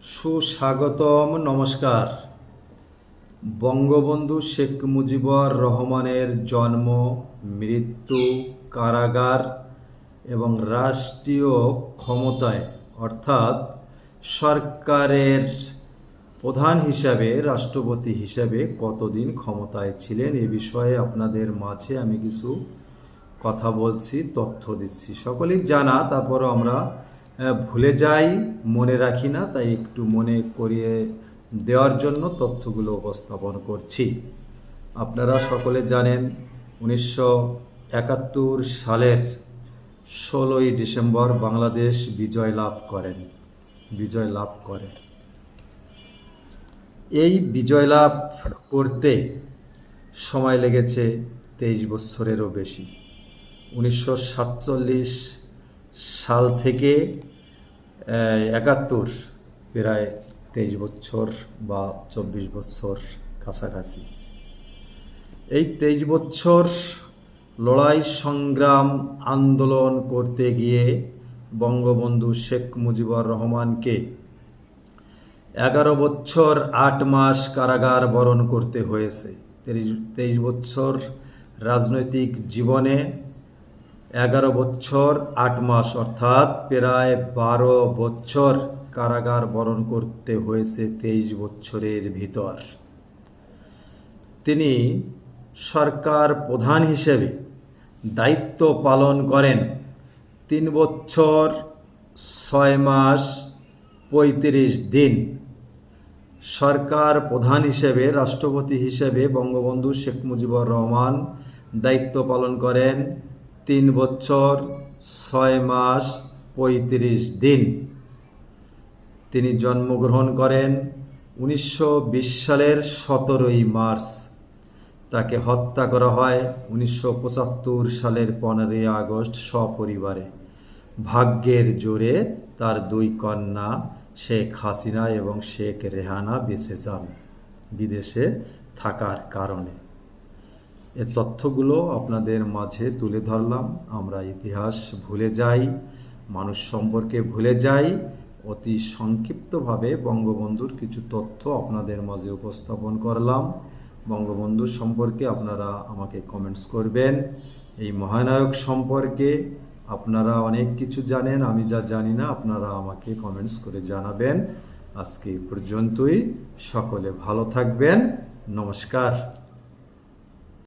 সুস্বাগতম, নমস্কার। বঙ্গবন্ধু শেখ মুজিবুর রহমানের জন্ম, মৃত্যু, কারাগার এবং রাষ্ট্রীয় ক্ষমতায় অর্থাৎ সরকারের প্রধান হিসাবে, রাষ্ট্রপতি হিসাবে কতদিন ক্ষমতায় ছিলেন এ বিষয়ে আপনাদের মাঝে আমি কিছু কথা বলছি, তথ্য দিচ্ছি। সকলেই জানা, তারপরও আমরা ভুলে যাই, মনে রাখি না, তাই একটু মনে করিয়ে দেওয়ার জন্য তথ্যগুলো উপস্থাপন করছি। আপনারা সকলে জানেন 1971 সালের 16ই ডিসেম্বর বাংলাদেশ বিজয় লাভ করে। এই বিজয় লাভ করতে সময় লেগেছে 23 বছরেরও বেশি। 1947 সাল থেকে 71 প্রায় 23 বছর বা 24 বছর কাছাকাছি। এই 23 বছর লড়াই সংগ্রাম আন্দোলন করতে গিয়ে বঙ্গবন্ধু শেখ মুজিবুর রহমানকে 11 বছর 8 মাস কারাগার বরণ করতে হয়েছে। 23 বছর রাজনৈতিক জীবনে 11 বছর 8 মাস অর্থাৎ প্রায় 12 বছর কারাগার বরণ করতে হয়েছে 23 বছরের ভিতর। তিনি সরকার প্রধান হিসেবে দায়িত্ব পালন করেন 3 বছর 6 মাস 35 দিন। সরকার প্রধান হিসেবে, রাষ্ট্রপতি হিসেবে বঙ্গবন্ধু শেখ মুজিবুর রহমান দায়িত্ব পালন করেন 3 বছর 6 মাস 35 দিন। তিনি জন্মগ্রহণ করেন 1920 সালের 17ই মার্চ। তাকে হত্যা করা হয় 1975 সালের 15ই আগস্ট সপরিবারে। ভাগ্যের জোরে তার 2 কন্যা শেখ হাসিনা এবং শেখ রেহানা বেঁচে যান বিদেশে থাকার কারণে। এ তথ্যগুলো আপনাদের মাঝে তুলে ধরলাম। আমরা ইতিহাস ভুলে যাই, মানুষ সম্পর্কে ভুলে যাই। অতি সংক্ষিপ্তভাবে বঙ্গবন্ধুর কিছু তথ্য আপনাদের মাঝে উপস্থাপন করলাম। বঙ্গবন্ধু সম্পর্কে আপনারা আমাকে কমেন্টস করবেন। এই মহানায়ক সম্পর্কে আপনারা অনেক কিছু জানেন, আমি যা জানি না আপনারা আমাকে কমেন্টস করে জানাবেন। আজকে এই পর্যন্তই। সকলে ভালো থাকবেন। নমস্কার।